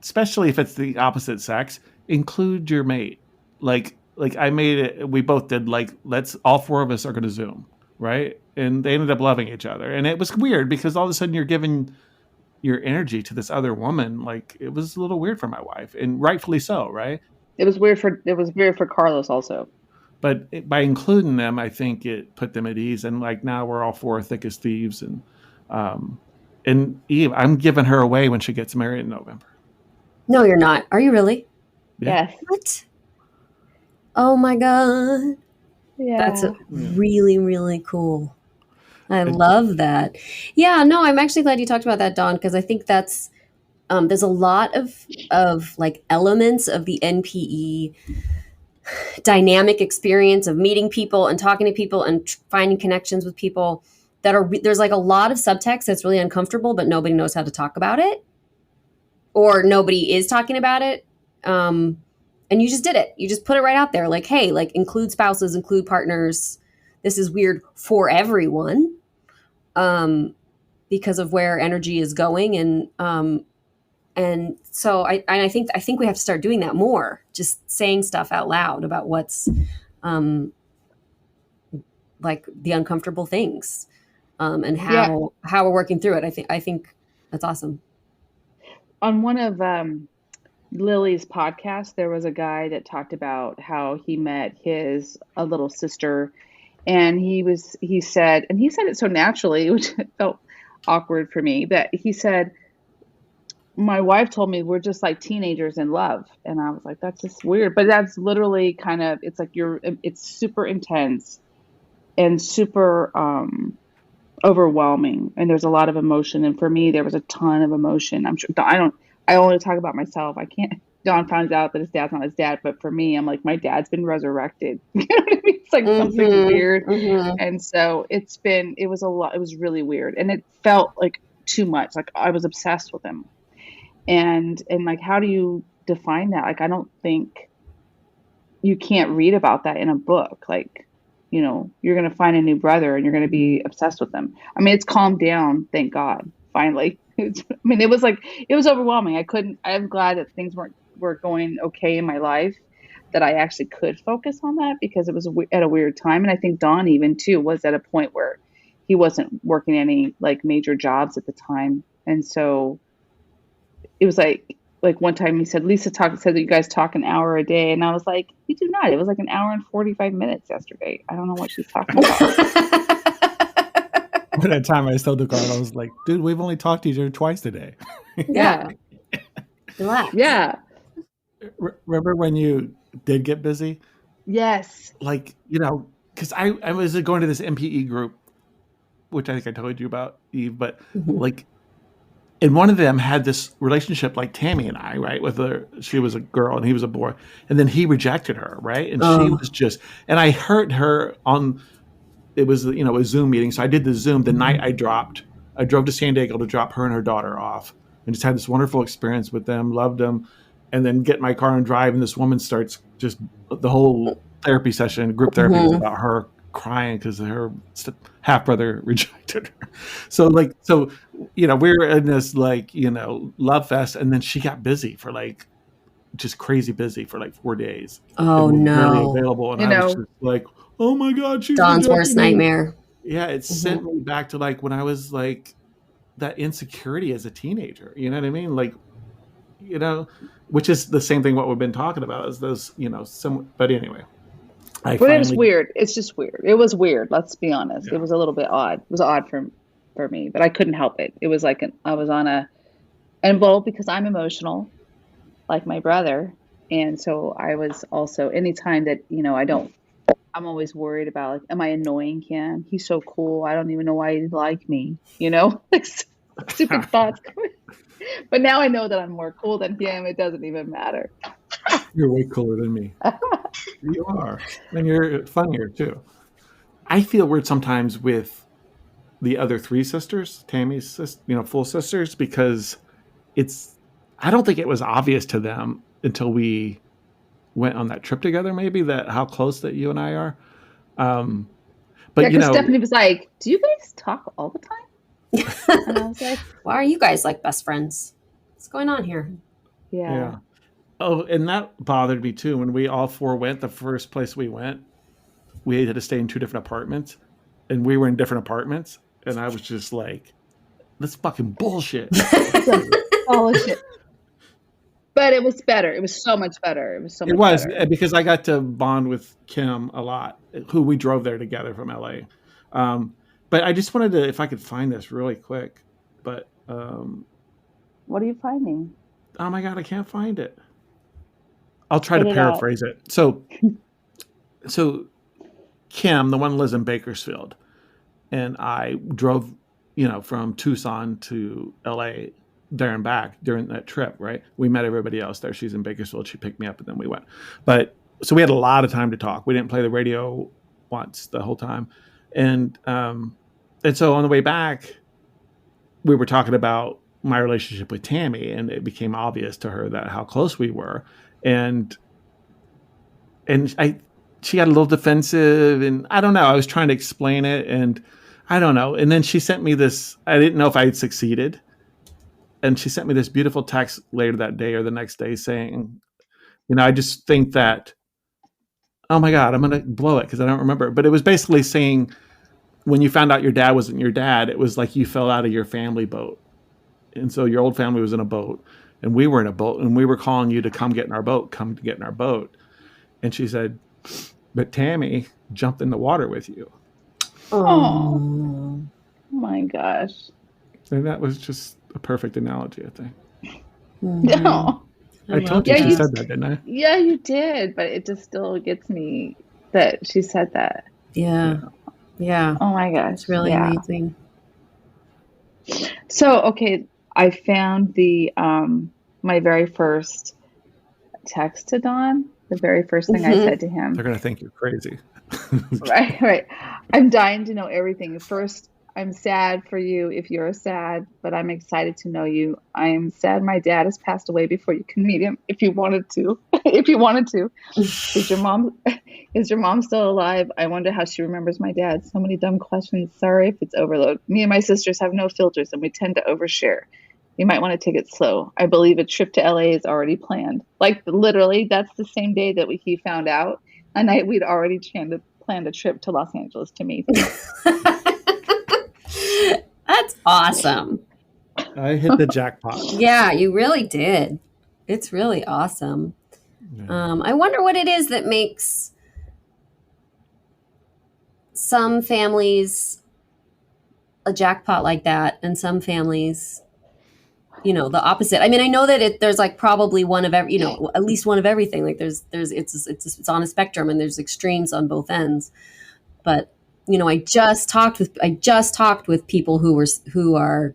especially if it's the opposite sex, include your mate. Like I made it, we both did, like, all 4 of us are going to Zoom, right? And they ended up loving each other. And it was weird because all of a sudden you're giving your energy to this other woman. Like, it was a little weird for my wife, and rightfully so, right? It was weird for Carlos also. But by including them, I think it put them at ease. And like now we're all four thick as thieves. And Eve, I'm giving her away when she gets married in November. No, you're not. Are you really? Yeah. Yes. What? Oh my God. Yeah. That's really, really cool. I love that. Yeah, no, I'm actually glad you talked about that, Dawn, because I think that's there's a lot of like elements of the NPE dynamic experience of meeting people and talking to people and finding connections with people that are there's like a lot of subtext that's really uncomfortable, but nobody knows how to talk about it, or nobody is talking about it. And you just did it. You just put it right out there. Like, hey, like include spouses, include partners. This is weird for everyone, because of where energy is going. And so I think we have to start doing that more, just saying stuff out loud about what's like the uncomfortable things, and how we're working through it. I think that's awesome. On one of Lily's podcasts, there was a guy that talked about how he met his a little sister, and he said it so naturally, which felt awkward for me, but he said, my wife told me we're just like teenagers in love. And I was like, that's just weird. But that's literally kind of, it's like it's super intense and super overwhelming. And there's a lot of emotion. And for me, there was a ton of emotion. I'm sure I only talk about myself. I can't, Don finds out that his dad's not his dad. But for me, I'm like, my dad's been resurrected. You know what I mean? It's like something weird. And so it was a lot. It was really weird. And it felt like too much. Like I was obsessed with him. And like, how do you define that? Like, I don't think you can't read about that in a book. Like, you know, you're going to find a new brother and you're going to be obsessed with them. I mean, it's calmed down. Thank God. Finally. It was overwhelming. I'm glad that things were going okay in my life, that I actually could focus on that, because it was at a weird time. And I think Don even too was at a point where he wasn't working any like major jobs at the time. And so it was like one time he said, Lisa said that you guys talk an hour a day. And I was like, we do not. It was like an hour and 45 minutes yesterday. I don't know what she's talking about. By that time I still took on, I was like, dude, we've only talked to each other twice today. Yeah. Relax. Yeah. Remember when you did get busy? Yes. Like, you know, because I was going to this NPE group, which I think I told you about, Eve, but like, and one of them had this relationship like Tammi and I, right? With her, she was a girl and he was a boy. And then he rejected her, right? And she was just, and I heard her on, it was, you know, a Zoom meeting. So I did the Zoom the night I drove to San Diego to drop her and her daughter off, and just had this wonderful experience with them, loved them. And then get in my car and drive. And this woman starts just the whole therapy session, group therapy was about her crying because her half brother rejected her. So, you know, we were in this like, you know, love fest, and then she got busy for like just crazy busy for like 4 days. Oh no! Really available, and I was just like, oh my God, she's Dawn's worst nightmare. Yeah, it sent me back to like when I was like that insecurity as a teenager. You know what I mean? Like, you know, which is the same thing what we've been talking about is those, you know, but anyway. It's weird. It's just weird. It was weird. Let's be honest. Yeah. It was a little bit odd. It was odd for me, but I couldn't help it. It was like I was on because I'm emotional, like my brother. And so I was also, anytime that, you know, I'm always worried about, like, am I annoying him? He's so cool. I don't even know why he like me, you know, like stupid thoughts. But now I know that I'm more cool than him. It doesn't even matter. You're way cooler than me. You are. And you're funnier too. I feel weird sometimes with the other three sisters, Tammy's, you know, full sisters, because I don't think it was obvious to them until we went on that trip together, maybe, that how close that you and I are. But yeah, because Stephanie was like, do you guys talk all the time? And I was like, why are you guys like best friends? What's going on here? Yeah. Oh, and that bothered me too. When we all four went, the first place we went, we had to stay in two different apartments, and we were in different apartments. And I was just like, that's fucking bullshit. Bullshit. But it was better. It was so much better. It was so It much was better. because I got to bond with Kim a lot, who we drove there together from LA. But I just wanted to, if I could find this really quick. But What are you finding? oh my God, I can't find it. I'll try Spit to it out. paraphrase it. So Kim, the one who lives in Bakersfield, and I drove, from Tucson to LA there and back during that trip, right? We met everybody else there. She's in Bakersfield. She picked me up and then we went. But so we had a lot of time to talk. We didn't play the radio once the whole time. And so on the way back, we were talking about my relationship with Tammi, and it became obvious to her that how close we were. And she got a little defensive, and I don't know. I was trying to explain it, and I don't know. And then she sent me this. I didn't know if I had succeeded, and she sent me this beautiful text later that day or the next day saying, I just think that, oh my God, I'm going to blow it because I don't remember. But it was basically saying, when you found out your dad wasn't your dad, it was like you fell out of your family boat. And so your old family was in a boat, and we were in a boat, and we were calling you to come get in our boat, And she said, but Tammi jumped in the water with you. Oh my gosh. And that was just a perfect analogy, I think. Mm-hmm. No. I told you she said that, didn't I? Yeah, you did, but it just still gets me that she said that. Yeah. Oh my gosh. It's really amazing. So, okay, I found the my very first text to Don. The very first thing I said to him. They're going to think you're crazy. Right. I'm dying to know everything. First, I'm sad for you if you're sad, but I'm excited to know you. I am sad my dad has passed away before you can meet him if you wanted to. Is your mom still alive? I wonder how she remembers my dad. So many dumb questions. Sorry if it's overload. Me and my sisters have no filters and we tend to overshare. You might want to take it slow. I believe a trip to LA is already planned. Like literally, that's the same day that he found out. A night we'd already planned a trip to Los Angeles to meet him. That's awesome. I hit the jackpot. Yeah, you really did. It's really awesome. Yeah. I wonder what it is that makes some families a jackpot like that and some families, the opposite. I mean, I know that there's like probably one of every, at least one of everything. Like it's on a spectrum and there's extremes on both ends. But I just talked with people who are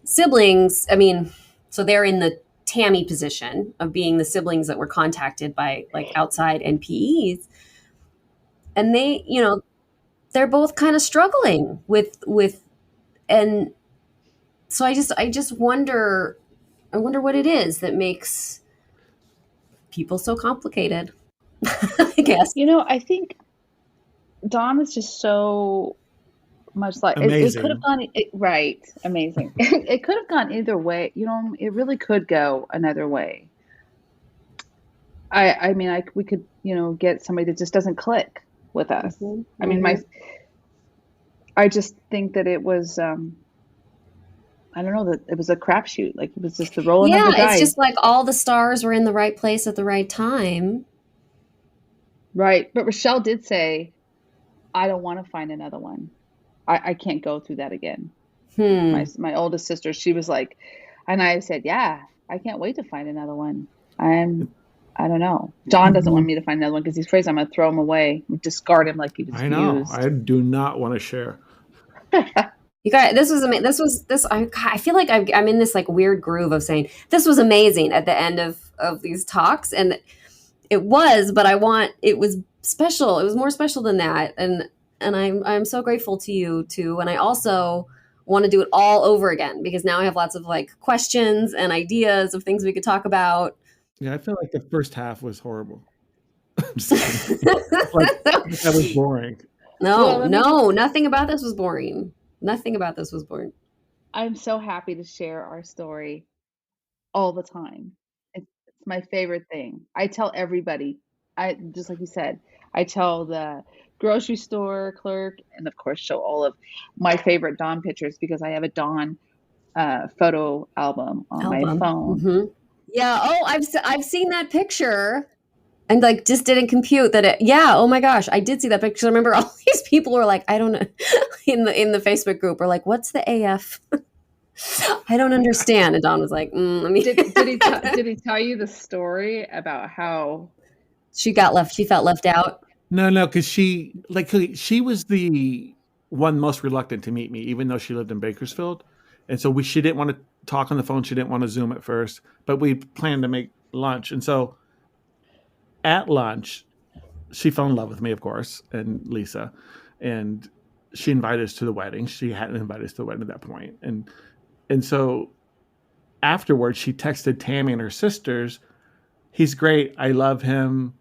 siblings. I mean, so they're in the Tammi position of being the siblings that were contacted by like outside NPEs, and they, they're both kind of struggling with, and so I just wonder what it is that makes people so complicated. I guess. I think Dom is just so much like it could have gone right. Amazing. It could have gone either way. It really could go another way. I mean, we could, get somebody that just doesn't click with us. Mm-hmm. I mean, I just think that it was, I don't know, that it was a crapshoot. Like it was just the rolling of the dice. Yeah, it's just like all the stars were in the right place at the right time. Right. But Rochelle did say, I don't want to find another one. I can't go through that again. My oldest sister, she was like, and I said, yeah, I can't wait to find another one. I don't know. John doesn't want me to find another one because he's afraid I'm going to throw him away, discard him like he was I know. used. I do not want to share. You guys, I feel like I'm in this like weird groove of saying this was amazing at the end of these talks, and it was, but it was special. It was more special than that, and I'm so grateful to you too. And I also want to do it all over again because now I have lots of like questions and ideas of things we could talk about. Yeah, I feel like the first half was horrible. That was boring. No, nothing about this was boring. Nothing about this was boring. I'm so happy to share our story all the time. It's my favorite thing. I tell everybody, just like you said, I tell the grocery store clerk and of course show all of my favorite Dawn pictures because I have a Dawn photo album on my phone. Mm-hmm. Yeah. Oh, I've seen that picture. And like just didn't compute that oh my gosh, I did see that picture. I remember all these people were like, I don't know, in the Facebook group were like, what's the AF? I don't understand. And Dawn was like, Did he tell you the story about how she felt left out? No, because she was the one most reluctant to meet me, even though she lived in Bakersfield. And so she didn't want to talk on the phone. She didn't want to Zoom at first, but we planned to make lunch. And so at lunch, she fell in love with me, of course, and Lisa. And she invited us to the wedding. She hadn't invited us to the wedding at that point. And so afterwards, she texted Tammi and her sisters, he's great. I love him.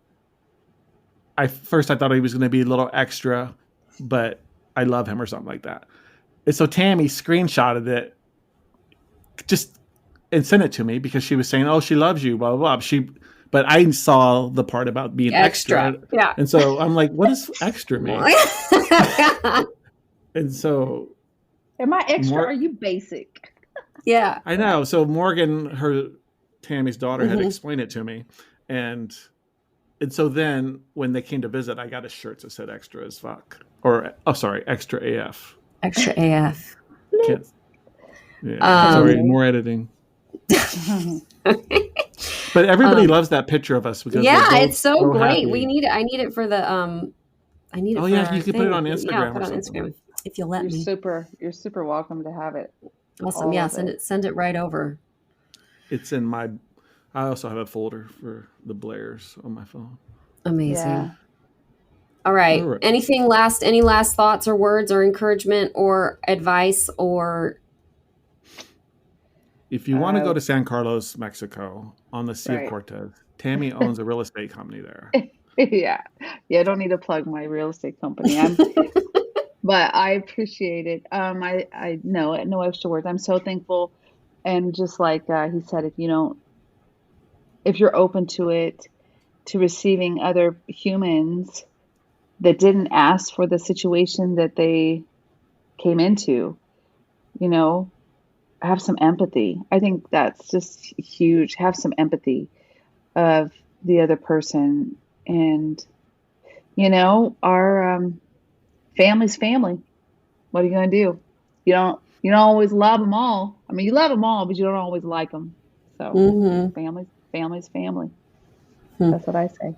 First I thought he was going to be a little extra, but I love him or something like that. And so Tammi screenshotted it and sent it to me because she was saying, oh, she loves you, blah, blah, blah. But I saw the part about being extra. Yeah. And so I'm like, what does extra mean? And so. Am I extra or are you basic? Yeah. I know. So Morgan, Tammy's daughter, had explained it to me. And so then when they came to visit, I got a shirt that said extra as fuck. Extra AF. Extra AF. Sorry, more editing. But everybody loves that picture of us because it's so great. Happy. I need it for the I need it. Oh yeah, you can put it on Instagram. Yeah, put it on Instagram if you'll let me. You're super welcome to have it. Awesome. Yeah, send it right over. It's in my. I also have a folder for the Blairs on my phone. Amazing. Yeah. All right. Any last thoughts or words or encouragement or advice or? If you want to go to San Carlos, Mexico, on the Sea of Cortez, Tammi owns a real estate company there. Yeah. I don't need to plug my real estate company. But I appreciate it. I know no extra words. I'm so thankful, and just like he said, if you're open to it, to receiving other humans that didn't ask for the situation that they came into, have some empathy. I think that's just huge. Have some empathy of the other person, and our family's family. What are you going to do? You don't always love them all. I mean, you love them all, but you don't always like them. So family's family. That's what I say.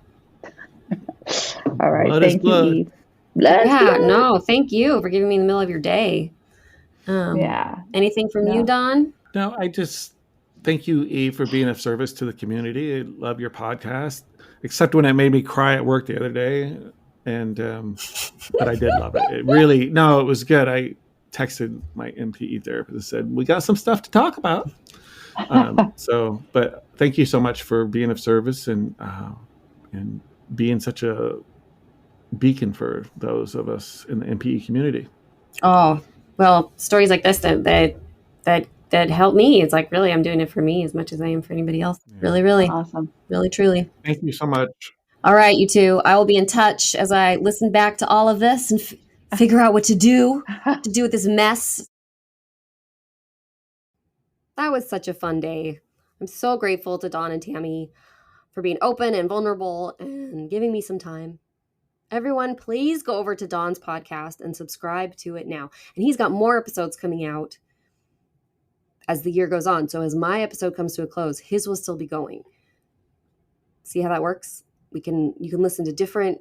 All right. Thank you, Eve. No, thank you for giving me in the middle of your day. Anything from you, Don? No, I just thank you, Eve, for being of service to the community. I love your podcast, except when it made me cry at work the other day. And but I did love it. It was good. I texted my NPE therapist and said, we got some stuff to talk about. But thank you so much for being of service and being such a beacon for those of us in the NPE community. Oh, well, stories like this that help me. It's like, really, I'm doing it for me as much as I am for anybody else. Yeah. Really, really. Awesome. Really, truly. Thank you so much. All right, you two. I will be in touch as I listen back to all of this and figure out what to do with this mess. That was such a fun day. I'm so grateful to Dawn and Tammi for being open and vulnerable and giving me some time. Everyone, please go over to Dawn's podcast and subscribe to it now. And he's got more episodes coming out as the year goes on. So as my episode comes to a close, his will still be going. See how that works? You can listen to different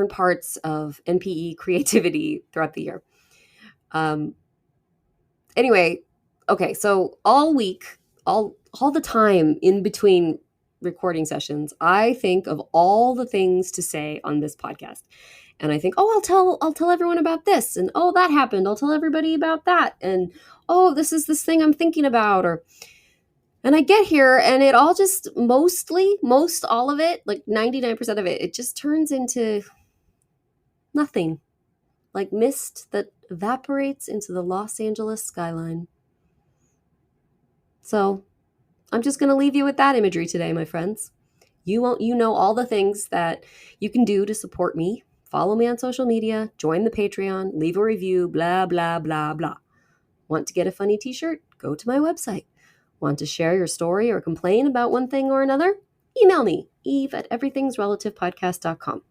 parts of NPE creativity throughout the year. Anyway, okay, so all week, all the time in between recording sessions, I think of all the things to say on this podcast. And I think, I'll tell everyone about this, and that happened. I'll tell everybody about that. And this is this thing I'm thinking about, and I get here and it all just most all of it, like 99% of it, it just turns into nothing. Like mist that evaporates into the Los Angeles skyline. So I'm just going to leave you with that imagery today, my friends. You know all the things that you can do to support me. Follow me on social media, join the Patreon, leave a review, blah, blah, blah, blah. Want to get a funny t-shirt? Go to my website. Want to share your story or complain about one thing or another? Email me, eve@everythingsrelativepodcast.com.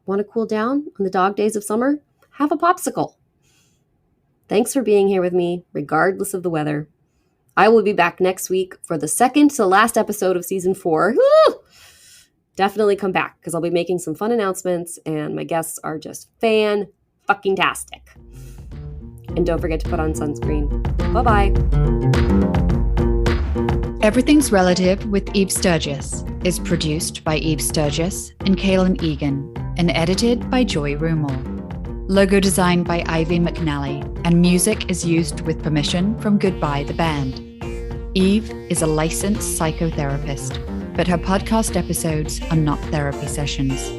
Want to cool down on the dog days of summer? Have a popsicle. Thanks for being here with me, regardless of the weather. I will be back next week for the second to last episode of season 4. Woo! Definitely come back because I'll be making some fun announcements and my guests are just fan-fucking-tastic. And don't forget to put on sunscreen. Bye-bye. Everything's Relative with Eve Sturgis is produced by Eve Sturgis and Kaylin Egan and edited by Joy Rumel. Logo designed by Ivy McNally and music is used with permission from Goodbye the Band. Eve is a licensed psychotherapist, but her podcast episodes are not therapy sessions.